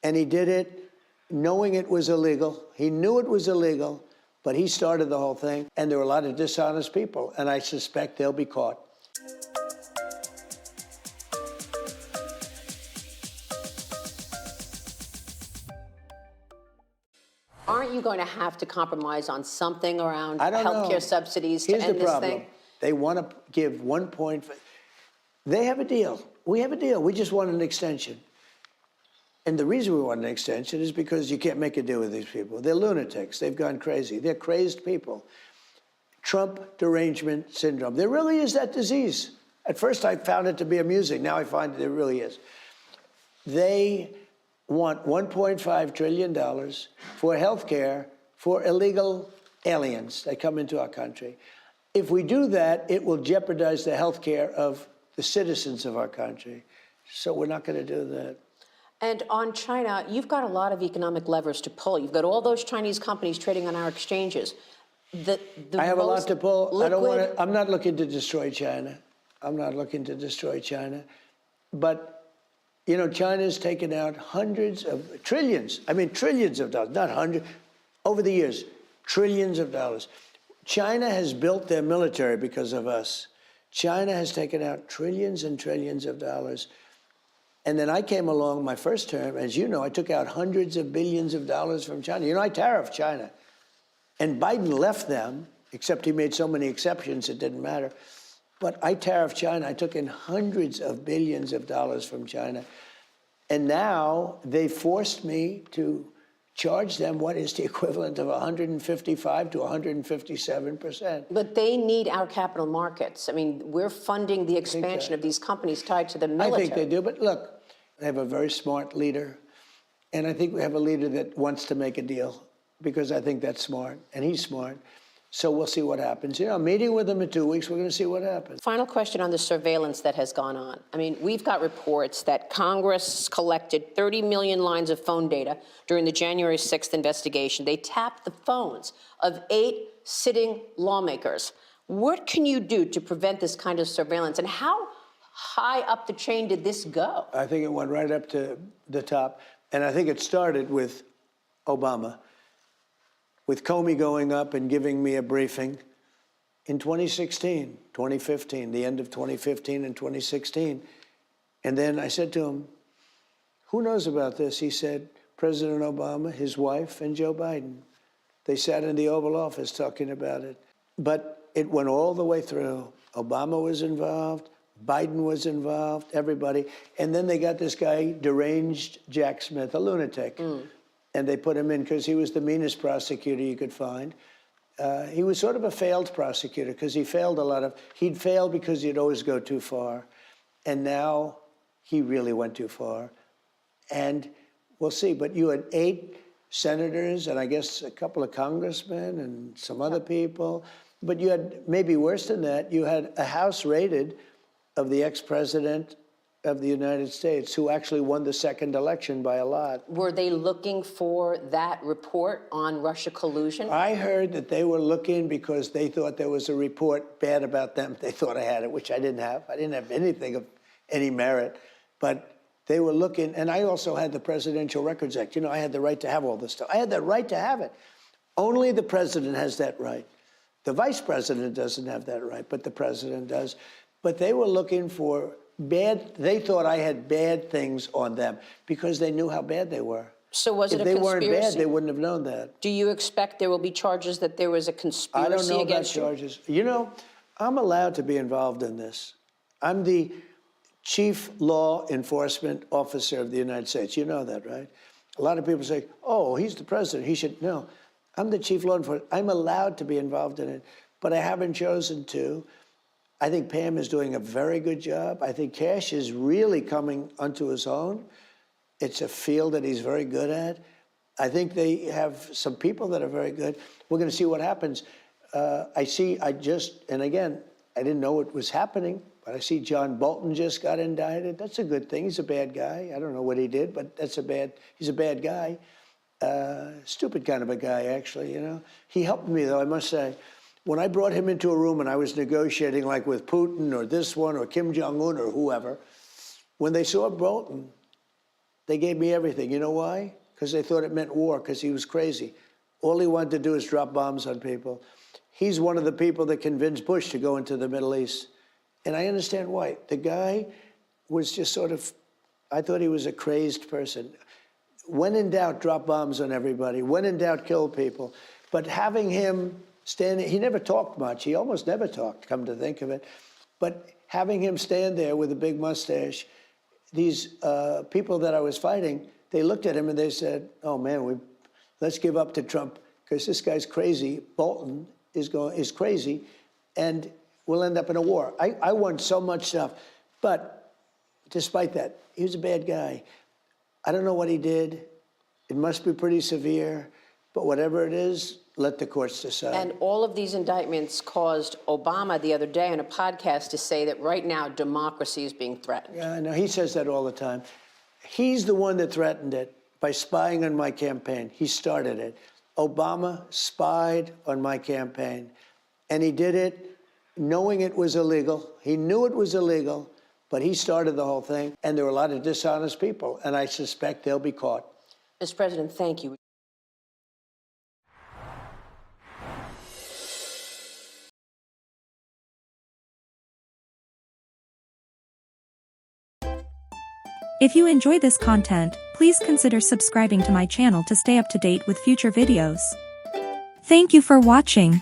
And he did it knowing it was illegal. He knew it was illegal, but he started the whole thing. And there were a lot of dishonest people, and I suspect they'll be caught. Aren't you going to have to compromise on something around healthcare know. subsidies to Here's end the this problem. thing? They want to give 1.5. They have a deal. We have a deal. We just want an extension. And the reason we want an extension is because you can't make a deal with these people. They're lunatics. They've gone crazy. They're crazed people. Trump derangement syndrome. There really is that disease. At first, I found it to be amusing. Now I find that there really is. They want $1.5 trillion for health care for illegal aliens that come into our country. If we do that, it will jeopardize the health care of the citizens of our country. So we're not going to do that. And on China, you've got a lot of economic levers to pull. You've got all those Chinese companies trading on our exchanges. I have a lot to pull. I don't want to. I'm not looking to destroy China. I'm not looking to destroy China. But you know, China's taken out trillions of dollars, not hundreds, over the years, trillions of dollars. China has built their military because of us. China has taken out trillions and trillions of dollars. And then I came along my first term, as you know, I took out hundreds of billions of dollars from China. You know, I tariffed China. And Biden left them, except he made so many exceptions it didn't matter. But I tariffed China. I took in hundreds of billions of dollars from China. And now they forced me to charge them what is the equivalent of 155 to 157%. But they need our capital markets. I mean, we're funding the expansion of these companies tied to the military. I think they do. But look, they have a very smart leader. And I think we have a leader that wants to make a deal because I think that's smart. And he's smart. So we'll see what happens. You know, I'm meeting with them in 2 weeks. We're going to see what happens. Final question on the surveillance that has gone on. I mean, we've got reports that Congress collected 30 million lines of phone data during the January 6th investigation. They tapped the phones of 8 sitting lawmakers. What can you do to prevent this kind of surveillance? And how high up the chain did this go? I think it went right up to the top. And I think it started with Obama, with Comey going up and giving me a briefing in 2016, 2015, the end of 2015 and 2016. And then I said to him, who knows about this? He said, President Obama, his wife, and Joe Biden. They sat in the Oval Office talking about it. But it went all the way through. Obama was involved, Biden was involved, everybody. And then they got this guy, deranged Jack Smith, a lunatic. And they put him in because he was the meanest prosecutor you could find. He was sort of a failed prosecutor because he failed he'd failed because he'd always go too far. And now he really went too far. And we'll see, but you had 8 senators and I guess a couple of congressmen and some other people. But you had, maybe worse than that, you had a House rated of the ex-president of the United States, who actually won the second election by a lot. Were they looking for that report on Russia collusion? I heard that they were looking because they thought there was a report bad about them. They thought I had it, which I didn't have. I didn't have anything of any merit. But they were looking, and I also had the Presidential Records Act. You know, I had the right to have all this stuff. I had the right to have it. Only the president has that right. The vice president doesn't have that right, but the president does. But they were looking for they thought I had bad things on them because they knew how bad they were. So was it a conspiracy? If they weren't bad, they wouldn't have known that. Do you expect there will be charges that there was a conspiracy against you? I don't know about charges. You know, I'm allowed to be involved in this. I'm the chief law enforcement officer of the United States. You know that, right? A lot of people say, oh, he's the president. He should. No, I'm the chief law enforcement. I'm allowed to be involved in it, but I haven't chosen to. I think Pam is doing a very good job. I think Cash is really coming onto his own. It's a field that he's very good at. I think they have some people that are very good. We're going to see what happens. And again, I didn't know it was happening, but I see John Bolton just got indicted. That's a good thing. He's a bad guy. I don't know what he did, but he's a bad guy. Stupid kind of a guy, actually, you know. He helped me, though, I must say. When I brought him into a room and I was negotiating, like with Putin or this one or Kim Jong-un or whoever, when they saw Bolton, They gave me everything. You know why? Because they thought it meant war, because he was crazy. All he wanted to do is drop bombs on people. He's one of the people that convinced Bush to go into the Middle East. And I understand why. The guy was just sort of, I thought he was a crazed person. When in doubt, drop bombs on everybody. When in doubt, kill people. But having him standing, he never talked much. He almost never talked, come to think of it. But having him stand there with a big mustache, these people that I was fighting, they looked at him and they said, oh man, let's give up to Trump, because this guy's crazy. Bolton is crazy, and we'll end up in a war. I won so much stuff. But despite that, he was a bad guy. I don't know what he did. It must be pretty severe, but whatever it is, let the courts decide. And all of these indictments caused Obama the other day on a podcast to say that right now democracy is being threatened. Yeah, I know. He says that all the time. He's the one that threatened it by spying on my campaign. He started it. Obama spied on my campaign, and he did it knowing it was illegal. He knew it was illegal, but he started the whole thing, and there were a lot of dishonest people, and I suspect they'll be caught. Mr. President, thank you. If you enjoy this content, please consider subscribing to my channel to stay up to date with future videos. Thank you for watching.